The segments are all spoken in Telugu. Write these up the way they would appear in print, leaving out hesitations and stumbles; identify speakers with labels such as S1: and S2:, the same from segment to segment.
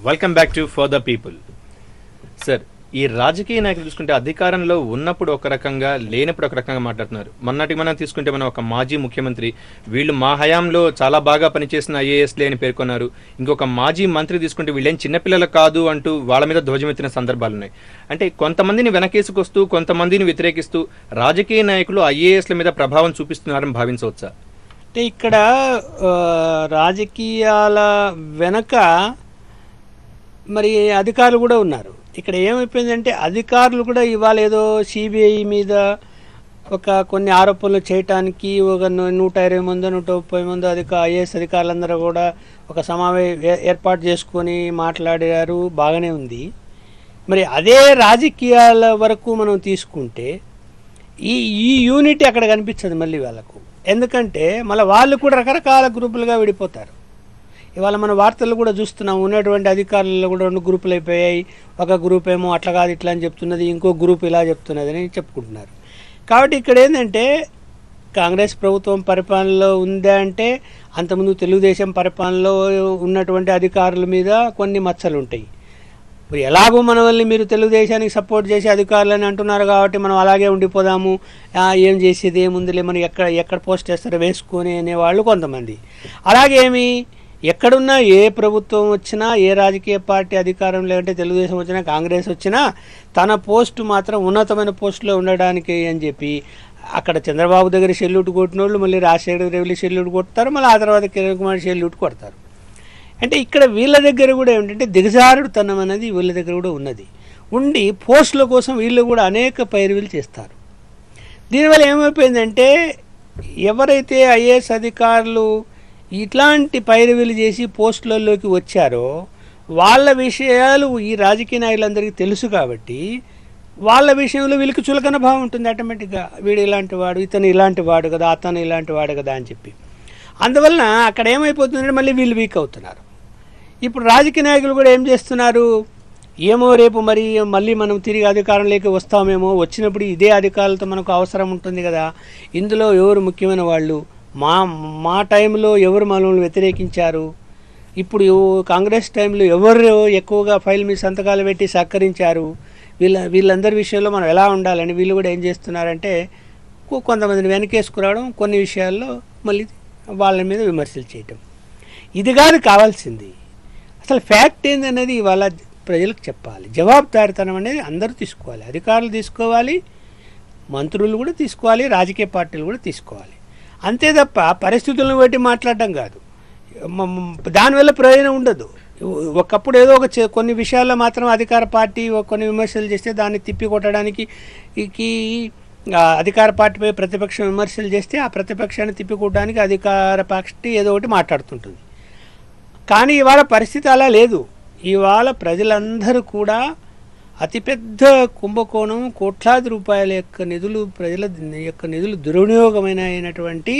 S1: Welcome back to for the people. Sir, ఈ రాజకీయ నాయకులు చూసుకుంటే అధికారంలో ఉన్నప్పుడు ఒక రకంగా, లేనప్పుడు ఒక రకంగా మాట్లాడుతున్నారు. మొన్నటికి మనం తీసుకుంటే మనం ఒక మాజీ ముఖ్యమంత్రి, వీళ్ళు మా హయాంలో చాలా బాగా పనిచేసిన ఐఏఎస్లే అని పేర్కొన్నారు. ఇంకొక మాజీ మంత్రి తీసుకుంటే వీళ్ళేం చిన్నపిల్లలు కాదు అంటూ వాళ్ళ మీద ధ్వజమెత్తిన సందర్భాలు ఉన్నాయి. అంటే కొంతమందిని వెనకేసుకొస్తూ కొంతమందిని వ్యతిరేకిస్తూ రాజకీయ నాయకులు ఐఏఎస్ల మీద ప్రభావం చూపిస్తున్నారని భావించవచ్చా?
S2: అంటే ఇక్కడ రాజకీయాల వెనక మరి అధికారులు కూడా ఉన్నారు. ఇక్కడ ఏమైపోయిందంటే అధికారులు కూడా ఇవాళ ఏదో సిబిఐ మీద కొన్ని ఆరోపణలు చేయటానికి ఒక 120 మంది 130 మంది ఐఏఎస్ అధికారులందరూ కూడా ఒక సమావేశం ఏర్పాటు చేసుకొని మాట్లాడారు. బాగానే ఉంది. మరి అదే రాజకీయాల వరకు మనం తీసుకుంటే ఈ యూనిటీ అక్కడ కనిపించదు మళ్ళీ వాళ్ళకు. ఎందుకంటే మళ్ళీ వాళ్ళు కూడా రకరకాల గ్రూపులుగా విడిపోతారు. ఇవాళ మన వార్తలు కూడా చూస్తున్నాం, ఉన్నటువంటి అధికారులలో కూడా 2 గ్రూపులు అయిపోయాయి. ఒక గ్రూప్ ఏమో అట్లా కాదు ఇట్లా అని చెప్తున్నది, ఇంకో గ్రూప్ ఇలా చెప్తున్నది అని చెప్పుకుంటున్నారు. కాబట్టి ఇక్కడ ఏంటంటే కాంగ్రెస్ ప్రభుత్వం పరిపాలనలో ఉందా అంటే అంతకుముందు తెలుగుదేశం పరిపాలనలో ఉన్నటువంటి అధికారుల మీద కొన్ని మచ్చలు ఉంటాయి. మరి ఎలాగో మనల్ని మీరు తెలుగుదేశానికి సపోర్ట్ చేసి అధికారులని అంటున్నారు కాబట్టి మనం అలాగే ఉండిపోదాము, ఏం చేసేది ఏముందిలే, మనం ఎక్కడ పోస్ట్ చేస్తారో వేసుకొని అనేవాళ్ళు కొంతమంది. అలాగేమి ఎక్కడున్నా ఏ ప్రభుత్వం వచ్చినా, ఏ రాజకీయ పార్టీ అధికారంలో అంటే తెలుగుదేశం వచ్చినా కాంగ్రెస్ వచ్చినా తన పోస్టు మాత్రం ఉన్నతమైన పోస్టులో ఉండడానికి అని చెప్పి అక్కడ చంద్రబాబు దగ్గర సెల్యూట్ కొట్టిన వాళ్ళు మళ్ళీ రాజశేఖర రెడ్డి సెల్యూట్ కొడతారు, మళ్ళీ ఆ తర్వాత కిరణ్ కుమార్ సెల్యూట్ కొడతారు. అంటే ఇక్కడ వీళ్ళ దగ్గర కూడా ఏమిటంటే దిగజారుడుతనం అనేది వీళ్ళ దగ్గర కూడా ఉన్నది. ఉండి పోస్టుల కోసం వీళ్ళు కూడా అనేక పైరువీలు చేస్తారు. దీనివల్ల ఏమైపోయిందంటే ఎవరైతే ఐఏఎస్ అధికారులు ఇట్లాంటి పైరువీలు చేసి పోస్టులలోకి వచ్చారో వాళ్ళ విషయాలు ఈ రాజకీయ నాయకులందరికీ తెలుసు కాబట్టి వాళ్ళ విషయంలో వీళ్ళకి చులకన భావం ఉంటుంది ఆటోమేటిక్గా. వీడు ఇలాంటి వాడు, ఇతను ఇలాంటి వాడు కదా, అతను ఇలాంటి వాడు కదా అని చెప్పి. అందువలన అక్కడ ఏమైపోతుందంటే మళ్ళీ వీళ్ళు వీక్ అవుతున్నారు. ఇప్పుడు రాజకీయ నాయకులు కూడా ఏం చేస్తున్నారు, ఏమో రేపు మళ్ళీ మనం తిరిగి అధికారంలోకి వస్తామేమో, వచ్చినప్పుడు ఇదే అధికారులతో మనకు అవసరం ఉంటుంది కదా, ఇందులో ఎవరు ముఖ్యమైన వాళ్ళు, మా టైంలో ఎవరు మనల్ని వ్యతిరేకించారు, ఇప్పుడు కాంగ్రెస్ టైంలో ఎవరు ఎక్కువగా ఫైల్ మీద సంతకాలు పెట్టి సహకరించారు, వీళ్ళందరి విషయంలో మనం ఎలా ఉండాలని వీళ్ళు కూడా ఏం చేస్తున్నారంటే కొంతమందిని వెనకేసుకురావడం, కొన్ని విషయాల్లో మళ్ళీ వాళ్ళ మీద విమర్శలు చేయటం. ఇది కాదు కావాల్సింది. అసలు ఫ్యాక్ట్ ఏందనేది ఇవాళ ప్రజలకు చెప్పాలి. జవాబుదారితనం అనేది అందరూ తీసుకోవాలి, అధికారులు తీసుకోవాలి, మంత్రులు కూడా తీసుకోవాలి, రాజకీయ పార్టీలు కూడా తీసుకోవాలి. అంతే తప్ప పరిస్థితులను బట్టి మాట్లాడడం కాదు. దానివల్ల ప్రయోజనం ఉండదు. ఒకప్పుడు ఏదో కొన్ని విషయాల్లో మాత్రం అధికార పార్టీ కొన్ని విమర్శలు చేస్తే దాన్ని తిప్పికొట్టడానికి అధికార పార్టీపై ప్రతిపక్షం విమర్శలు చేస్తే ఆ ప్రతిపక్షాన్ని తిప్పికొట్టడానికి అధికార పార్టీ ఏదో ఒకటి మాట్లాడుతుంటుంది. కానీ ఇవాళ పరిస్థితి అలా లేదు. ఇవాళ ప్రజలందరూ కూడా అతిపెద్ద కుంభకోణం, కోట్లాది రూపాయల యొక్క నిధులు, ప్రజల యొక్క నిధులు దుర్వినియోగమైనటువంటి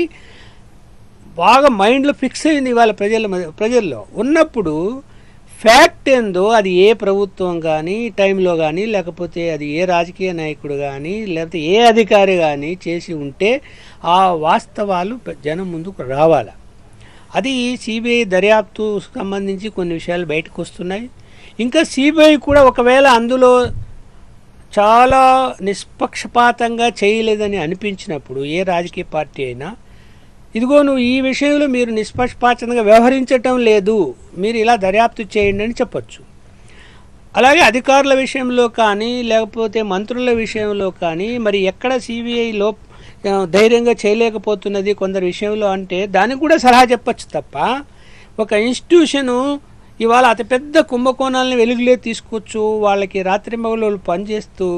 S2: బాగా మైండ్లో ఫిక్స్ అయింది ఇవాళ ప్రజల్లో ఉన్నప్పుడు ఫ్యాక్ట్ ఏందో అది ఏ ప్రభుత్వం కానీ టైంలో కానీ లేకపోతే అది ఏ రాజకీయ నాయకుడు కానీ లేకపోతే ఏ అధికారి కానీ చేసి ఉంటే ఆ వాస్తవాలు జనం ముందుకు రావాలి. అది సిబిఐ దర్యాప్తు సంబంధించి కొన్ని విషయాలు బయటకు వస్తున్నాయి. ఇంకా సిబిఐ కూడా ఒకవేళ అందులో చాలా నిష్పక్షపాతంగా చేయలేదని అనిపించినప్పుడు ఏ రాజకీయ పార్టీ అయినా ఇదిగో నువ్వు ఈ విషయంలో మీరు నిష్పక్షపాతంగా వ్యవహరించటం లేదు, మీరు ఇలా దర్యాప్తు చేయండి అని చెప్పచ్చు. అలాగే అధికారుల విషయంలో కానీ లేకపోతే మంత్రుల విషయంలో కానీ మరి ఎక్కడ సిబిఐలో ధైర్యంగా చేయలేకపోతున్నది కొందరి విషయంలో అంటే దానికి కూడా సలహా చెప్పచ్చు తప్ప ఒక ఇన్స్టిట్యూషను ఇవాళ అతిపెద్ద కుంభకోణాలను వెలుగులే తీసుకొచ్చు వాళ్ళకి రాత్రింబగళ్ళు పనిచేస్తూ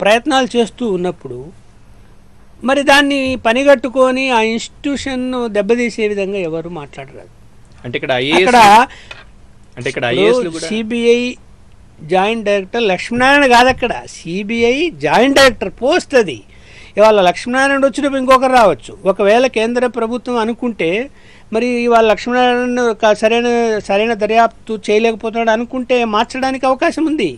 S2: ప్రయత్నాలు చేస్తూ ఉన్నప్పుడు మరి దాన్ని పనిగట్టుకొని ఆ ఇన్స్టిట్యూషన్ను దెబ్బతీసే విధంగా ఎవరు మాట్లాడరాదు.
S1: అంటే ఇక్కడ
S2: సిబిఐ జాయింట్ డైరెక్టర్ లక్ష్మీనారాయణ కాదు, అక్కడ సిబిఐ జాయింట్ డైరెక్టర్ పోస్ట్ అది. ఇవాళ లక్ష్మీనారాయణ వచ్చినప్పుడు ఇంకొకరు రావచ్చు. ఒకవేళ కేంద్ర ప్రభుత్వం అనుకుంటే మరి ఇవాళ లక్ష్మీనారాయణ సరైన దర్యాప్తు చేయలేకపోతున్నాడు అనుకుంటే మార్చడానికి అవకాశం ఉంది.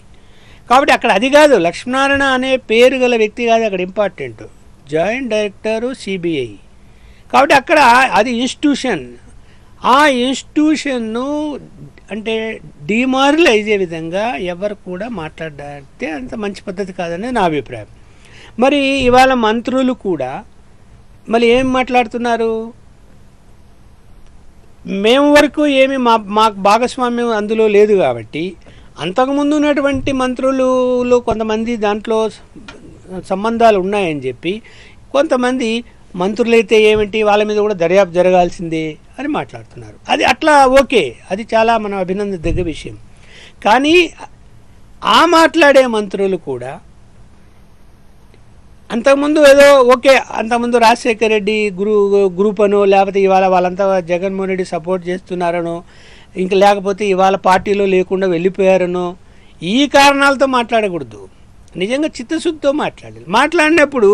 S2: కాబట్టి అక్కడ అది కాదు, లక్ష్మీనారాయణ అనే పేరు గల వ్యక్తి కాదు అక్కడ ఇంపార్టెంట్, జాయింట్ డైరెక్టరు సిబిఐ. కాబట్టి అక్కడ అది ఇన్స్టిట్యూషన్. ఆ ఇన్స్టిట్యూషన్ను అంటే డిమారల్ అయ్యే విధంగా ఎవరు కూడా మాట్లాడితే అంత మంచి పద్ధతి కాదనేది నా అభిప్రాయం. మరి ఇవాళ మంత్రులు కూడా మళ్ళీ ఏం మాట్లాడుతున్నారు, మేము వరకు ఏమి మాకు భాగస్వామ్యం అందులో లేదు కాబట్టి అంతకుముందు ఉన్నటువంటి మంత్రులు కొంతమంది దాంట్లో సంబంధాలు ఉన్నాయని చెప్పి కొంతమంది మంత్రులైతే ఏమిటి వాళ్ళ మీద కూడా దర్యాప్తు జరగాల్సిందే అని మాట్లాడుతున్నారు. అది అట్లా ఓకే, అది చాలా మనం అభినందించదగ్గ విషయం. కానీ ఆ మాట్లాడే మంత్రులు కూడా అంతకుముందు ఏదో ఓకే, అంతకుముందు రాజశేఖర రెడ్డి గ్రూప్ అనో లేకపోతే ఇవాళ వాళ్ళంతా జగన్మోహన్ రెడ్డి సపోర్ట్ చేస్తున్నారనో ఇంకా లేకపోతే ఇవాళ పార్టీలో లేకుండా వెళ్ళిపోయారనో ఈ కారణాలతో మాట్లాడకూడదు. నిజంగా చిత్తశుద్ధితో మాట్లాడినప్పుడు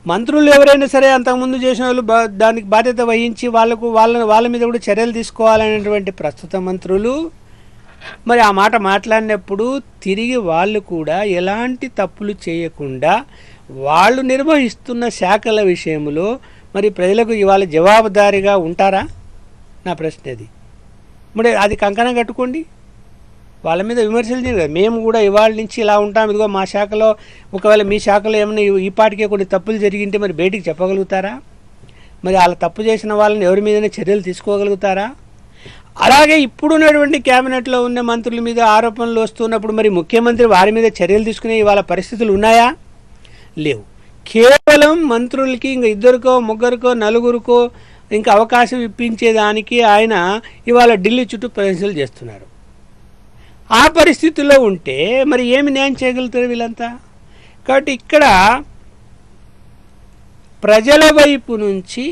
S2: మంత్రులు ఎవరైనా సరే అంతకుముందు చేసిన వాళ్ళు దానికి బాధ్యత వహించి వాళ్ళ మీద కూడా చర్యలు తీసుకోవాలనేటువంటి ప్రస్తుత మంత్రులు మరి ఆ మాట మాట్లాడినప్పుడు తిరిగి వాళ్ళు కూడా ఎలాంటి తప్పులు చేయకుండా వాళ్ళు నిర్వహిస్తున్న శాఖల విషయంలో మరి ప్రజలకు ఇవాళ జవాబుదారీగా ఉంటారా? నా ప్రశ్న అది. మరి అది కంకణం కట్టుకోండి, వాళ్ళ మీద విమర్శలు చేయరు. మేము కూడా ఇవాళ నుంచి ఇలా ఉంటాం, ఇదిగో మా శాఖలో ఒకవేళ మీ శాఖలో ఏమైనా ఈ పాటికే కొన్ని తప్పులు జరిగింటే మరి బయటికి చెప్పగలుగుతారా? మరి వాళ్ళ తప్పు చేసిన వాళ్ళని ఎవరి మీదైనా చర్యలు తీసుకోగలుగుతారా? అలాగే ఇప్పుడున్నటువంటి క్యాబినెట్లో ఉన్న మంత్రుల మీద ఆరోపణలు వస్తున్నప్పుడు మరి ముఖ్యమంత్రి వారి మీద చర్యలు తీసుకునే ఇవాళ పరిస్థితులు ఉన్నాయా? లేవు. కేవలం మంత్రులకి ఇంకా ఇద్దరికో ముగ్గురికో నలుగురికో ఇంకా అవకాశం ఇప్పించేదానికి ఆయన ఇవాళ ఢిల్లీ చుట్టూ ప్రదర్శనలు చేస్తున్నారు. ఆ పరిస్థితుల్లో ఉంటే మరి ఏమి న్యాయం చేయగలుగుతారు వీళ్ళంతా? కాబట్టి ఇక్కడ ప్రజల వైపు నుంచి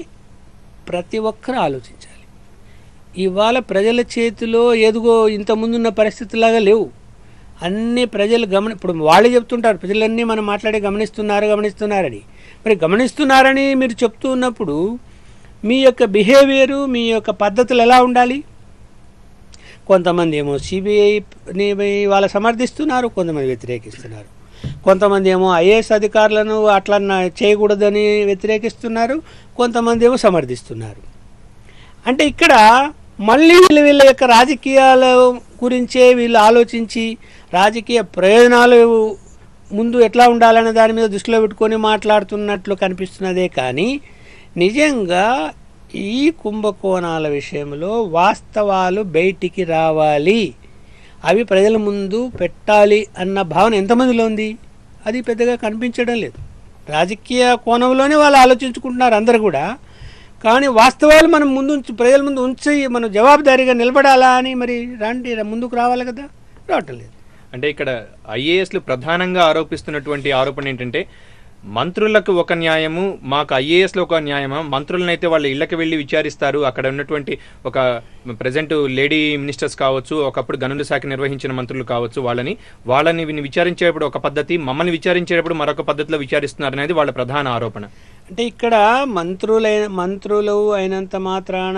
S2: ప్రతి ఒక్కరూ ఆలోచించాలి. ఇవాళ ప్రజల చేతిలో ఎదుగో ఇంతకుముందున్న పరిస్థితులాగా లేవు. అన్ని ప్రజలు ఇప్పుడు వాళ్ళే చెప్తుంటారు ప్రజలన్నీ మనం మాట్లాడి గమనిస్తున్నారని. మరి గమనిస్తున్నారని మీరు చెప్తూ ఉన్నప్పుడు మీ యొక్క బిహేవియరు, మీ యొక్క పద్ధతులు ఎలా ఉండాలి? కొంతమంది ఏమో సిబిఐని వాళ్ళ సమర్థిస్తున్నారు, కొంతమంది వ్యతిరేకిస్తున్నారు. కొంతమంది ఏమో ఐఏఎస్ అధికారులను అట్లా చేయకూడదని వ్యతిరేకిస్తున్నారు, కొంతమంది ఏమో సమర్థిస్తున్నారు. అంటే ఇక్కడ మళ్ళీ వీళ్ళ యొక్క రాజకీయాల గురించే వీళ్ళు ఆలోచించి రాజకీయ ప్రయోజనాలు ముందు ఎట్లా ఉండాలనే దాని మీద దృష్టిలో పెట్టుకొని మాట్లాడుతున్నట్లు కనిపిస్తున్నదే కానీ నిజంగా ఈ కుంభకోణాల విషయంలో వాస్తవాలు బయటికి రావాలి, అవి ప్రజల ముందు పెట్టాలి అన్న భావన ఎంతమందిలో ఉంది? అది పెద్దగా కనిపించడం లేదు. రాజకీయ కోణంలోనే వాళ్ళు ఆలోచించుకుంటున్నారు అందరు కూడా. కానీ వాస్తవాలు మనం ప్రజల ముందు ఉంచి మనం జవాబుదారీగా నిలబడాలా అని మరి ముందుకు రావాలి కదా, రావటం లేదు.
S1: అంటే ఇక్కడ ఐఏఎస్లు ప్రధానంగా ఆరోపిస్తున్నటువంటి ఆరోపణ ఏంటంటే మంత్రులకు ఒక న్యాయము, మాకు ఐఏఎస్లో ఒక న్యాయమా? మంత్రులనైతే వాళ్ళ ఇళ్లకు వెళ్ళి విచారిస్తారు. అక్కడ ఉన్నటువంటి ఒక ప్రజెంట్ లేడీ మినిస్టర్స్ కావచ్చు, ఒకప్పుడు గనుల శాఖ నిర్వహించిన మంత్రులు కావచ్చు, వాళ్ళని విచారించేటప్పుడు ఒక పద్ధతి, మమ్మల్ని విచారించేటప్పుడు మరొక పద్ధతిలో విచారిస్తున్నారు అనేది వాళ్ళ ప్రధాన ఆరోపణ.
S2: అంటే ఇక్కడ మంత్రులు అయినంత మాత్రాన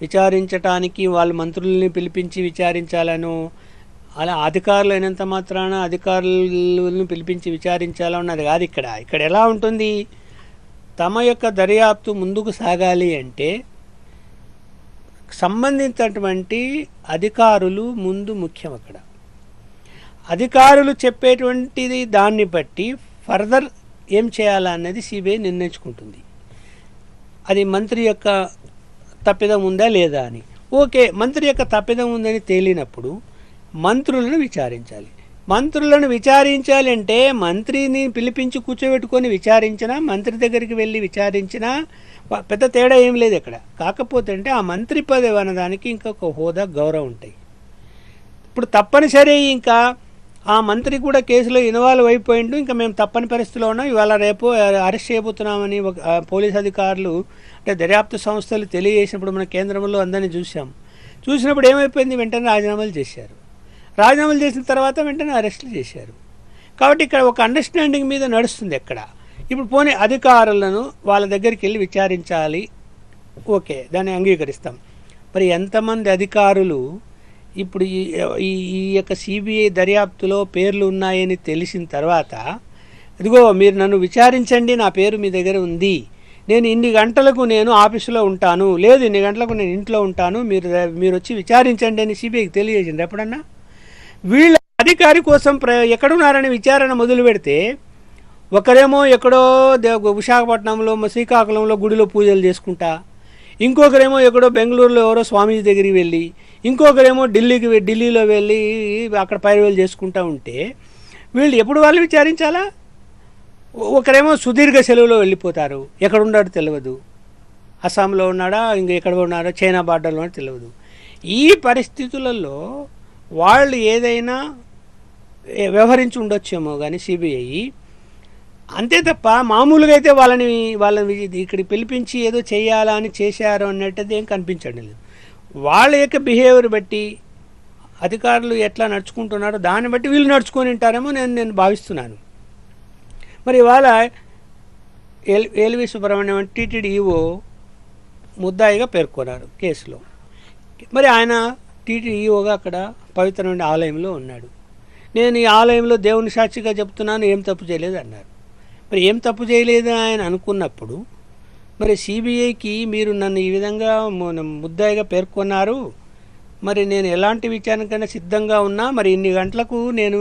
S2: విచారించటానికి వాళ్ళు మంత్రుల్ని పిలిపించి విచారించాలను, అలా అధికారులు అయినంత మాత్రాన అధికారులను పిలిపించి విచారించాలన్నది కాదు. ఇక్కడ ఎలా ఉంటుంది, తమ యొక్క దర్యాప్తు ముందుకు సాగాలి అంటే సంబంధించినటువంటి అధికారులు ముందు ముఖ్యం. అక్కడ అధికారులు చెప్పేటువంటిది దాన్ని బట్టి ఫర్దర్ ఏం చేయాలన్నది సిబిఐ నిర్ణయించుకుంటుంది. అది మంత్రి యొక్క తప్పిదం ఉందా లేదా అని. ఓకే, మంత్రి యొక్క తప్పిదం ఉందని తేలినప్పుడు మంత్రులను విచారించాలి అంటే మంత్రిని పిలిపించి కూర్చోబెట్టుకొని విచారించినా, మంత్రి దగ్గరికి వెళ్ళి విచారించినా పెద్ద తేడా ఏం లేదు ఇక్కడ. కాకపోతే అంటే ఆ మంత్రి పదవి అన్నదానికి ఇంకొక హోదా, గౌరవం ఉంటాయి. ఇప్పుడు తప్పనిసరి ఇంకా ఆ మంత్రి కూడా కేసులో ఇన్వాల్వ్ అయిపోయిండు, ఇంకా మేము తప్పని పరిస్థితిలో ఉన్నాం, ఇవాళ రేపు అరెస్ట్ చేయబోతున్నామని పోలీస్ అధికారులు అంటే దర్యాప్తు సంస్థలు తెలియజేసినప్పుడు మన కేంద్రంలో అందరినీ చూసినప్పుడు ఏమైపోయింది, వెంటనే రాజీనామాలు చేసిన తర్వాత వెంటనే అరెస్టులు చేశారు. కాబట్టి ఇక్కడ ఒక అండర్స్టాండింగ్ మీద నడుస్తుంది. ఇప్పుడు పోనీ అధికారులను వాళ్ళ దగ్గరికి వెళ్ళి విచారించాలి, ఓకే, దాన్ని అంగీకరిస్తాం. మరి ఎంతమంది అధికారులు ఇప్పుడు ఈ యొక్క సిబిఐ దర్యాప్తులో పేర్లు ఉన్నాయని తెలిసిన తర్వాత ఇదిగో మీరు నన్ను విచారించండి, నా పేరు మీ దగ్గర ఉంది, నేను ఇన్ని గంటలకు నేను ఆఫీసులో ఉంటాను, లేదు ఇన్ని గంటలకు నేను ఇంట్లో ఉంటాను, మీరు వచ్చి విచారించండి అని సిబిఐకి తెలియజేసింది ఎప్పుడన్నా? వీళ్ళ అధికారి కోసం ఎక్కడున్నారని విచారణ మొదలు పెడితే ఒకరేమో ఎక్కడో విశాఖపట్నంలో శ్రీకాకుళంలో గుడిలో పూజలు చేసుకుంటా, ఇంకొకరేమో ఎక్కడో బెంగళూరులో ఎవరో స్వామీజీ దగ్గరికి వెళ్ళి, ఇంకొకరేమో ఢిల్లీలో వెళ్ళి అక్కడ పైరువేలు చేసుకుంటూ ఉంటే వీళ్ళు ఎప్పుడు వాళ్ళు విచారించాలా? ఒకరేమో సుదీర్ఘ సెలవులో వెళ్ళిపోతారు, ఎక్కడున్నాడో తెలియదు, అస్సాంలో ఉన్నాడా ఇంకా ఎక్కడ ఉన్నాడో చైనా బార్డర్లో తెలియదు. ఈ పరిస్థితులలో వాళ్ళు ఏదైనా వ్యవహరించి ఉండొచ్చేమో కానీ సిబిఐ, అంతే తప్ప మామూలుగా అయితే వాళ్ళని ఇక్కడికి పిలిపించి ఏదో చేయాలా అని చేశారు అన్నట్టుది ఏం కనిపించడం లేదు. వాళ్ళ యొక్క బిహేవియర్ బట్టి అధికారులు ఎట్లా నడుచుకుంటున్నారో దాన్ని బట్టి వీళ్ళు నడుచుకొని ఉంటారేమో నేను భావిస్తున్నాను. మరి ఇవాళ ఎల్వి సుబ్రహ్మణ్యం టీటీడీ ఈవో ముద్దాయిగా పేర్కొన్నారు కేసులో. మరి ఆయన టీటీడీ ఈవోగా అక్కడ పవిత్రమైన ఆలయంలో ఉన్నాడు. నేను ఈ ఆలయంలో దేవుని సాక్షిగా చెప్తున్నాను, ఏం తప్పు చేయలేదు అన్నారు. మరి ఏం తప్పు చేయలేదు ఆయన అనుకున్నప్పుడు మరి సిబిఐకి మీరు నన్ను ఈ విధంగా ముద్దాయిగా పేర్కొన్నారు, మరి నేను ఎలాంటి విచారణకైనా సిద్ధంగా ఉన్నా, మరి ఇన్ని గంటలకు నేను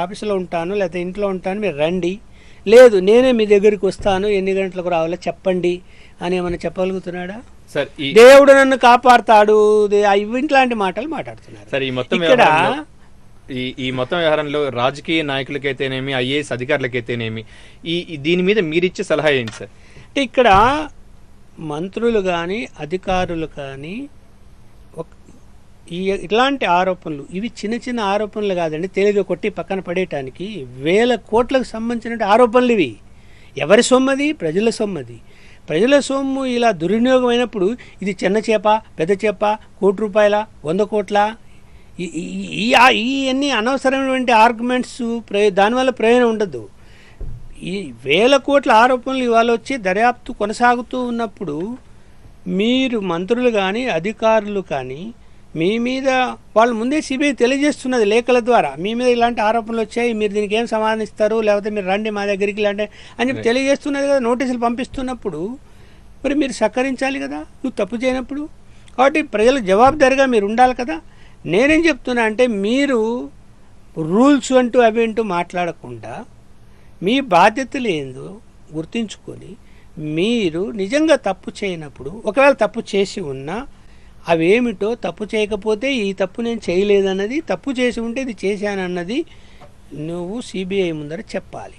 S2: ఆఫీసులో ఉంటాను లేకపోతే ఇంట్లో ఉంటాను, మీరు రండి, లేదు నేనే మీ దగ్గరికి వస్తాను, ఎన్ని గంటలకు రావాలో చెప్పండి అని ఏమైనా చెప్పగలుగుతున్నాడా? దేవుడు నన్ను కాపాడుతాడు, ఇట్లాంటి మాటలు మాట్లాడుతున్నారు. ఇక్కడ
S1: ఈ మొత్తం వ్యవహారంలో రాజకీయ నాయకులకైతేనేమి, ఐఏఎస్ అధికారులకైతేనేమి దీని మీద మీరిచ్చే సలహా ఏంటి సార్?
S2: అంటే ఇక్కడ మంత్రులు కానీ అధికారులు కానీ ఇట్లాంటి ఆరోపణలు, ఇవి చిన్న చిన్న ఆరోపణలు కాదండి, తేలిక కొట్టి పక్కన పడేయటానికి వేల కోట్లకు సంబంధించిన ఆరోపణలు ఇవి. ఎవరి సొమ్మది? ప్రజల సొమ్మది. ప్రజల సొమ్ము ఇలా దుర్వినియోగం అయినప్పుడు ఇది చిన్న చేప, పెద్ద చేప, కోటి రూపాయల, 100 కోట్ల, ఇవన్నీ అనవసరమైనటువంటి ఆర్గ్యుమెంట్స్, దానివల్ల ప్రయోజనం ఉండదు. ఈ వేల కోట్ల ఆరోపణలు ఇవాళ వచ్చి దర్యాప్తు కొనసాగుతూ ఉన్నప్పుడు మీరు మంత్రులు కానీ అధికారులు కానీ మీ మీద వాళ్ళు ముందే సిబిఐ తెలియజేస్తున్నది లేఖల ద్వారా, మీ మీద ఇలాంటి ఆరోపణలు వచ్చాయి, మీరు దీనికి ఏం సమాధానిస్తారు, లేకపోతే మీరు రండి మా దగ్గరికి ఇలాంటి అని చెప్పి తెలియజేస్తున్నది కదా. నోటీసులు పంపిస్తున్నప్పుడు మరి మీరు సహకరించాలి కదా, నువ్వు తప్పు చేయనప్పుడు. కాబట్టి ప్రజలకు జవాబుదారిగా మీరు ఉండాలి కదా. నేనేం చెప్తున్నా అంటే మీరు రూల్స్ అంటూ అవి అంటూ మాట్లాడకుండా మీ బాధ్యతలు ఏందో గుర్తించుకొని మీరు నిజంగా తప్పు చేయనప్పుడు, ఒకవేళ తప్పు చేసి ఉన్నా అవేమిటో, తప్పు చేయకపోతే ఈ తప్పు నేను చేయలేదన్నది, తప్పు చేసి ఉంటే ఇది చేశానన్నది నువ్వు సిబిఐ ముందర చెప్పాలి.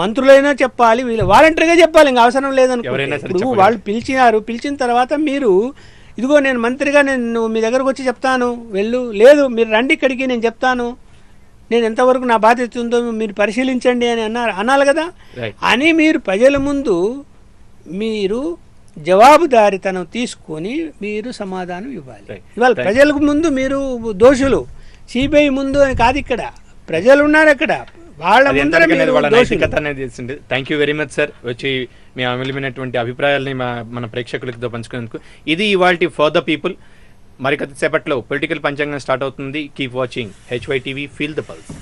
S2: మంత్రులైనా చెప్పాలి, వీళ్ళు వాలంటరీగా చెప్పాలి, ఇంకా అవసరం లేదనుకుంటే. ఇప్పుడు వాళ్ళు పిలిచిన తర్వాత మీరు ఇదిగో నేను మంత్రిగా నేను మీ దగ్గరకు వచ్చి చెప్తాను, వెళ్ళు, లేదు మీరు రండి ఇక్కడికి నేను చెప్తాను, నేను ఎంతవరకు నా బాధ్యత ఉందో మీరు పరిశీలించండి అని అనాలి కదా. అని మీరు ప్రజల ముందు మీరు జవాబుదారితనం తీసుకొని మీరు సమాధానం ఇవ్వాలి. ఇవాళ ప్రజలకు ముందు మీరు దోషులు, సిబిఐ ముందు అని కాదు, ఇక్కడ ప్రజలు ఉన్నారు, అక్కడ వాళ్ళ ముందర
S1: నైతికత అనేది. Thank you very much sir, వచ్చి మీ అమూల్యమైనటువంటి అభిప్రాయాలని మన ప్రేక్షకులతో పంచుకునేందుకు. ఇది ఇవాల్టి ఫర్ ద పీపుల్. మరి కొద్దిసేపట్లో పొలిటికల్ పంచాంగం స్టార్ట్ అవుతుంది. Keep watching HY TV, feel the pulse.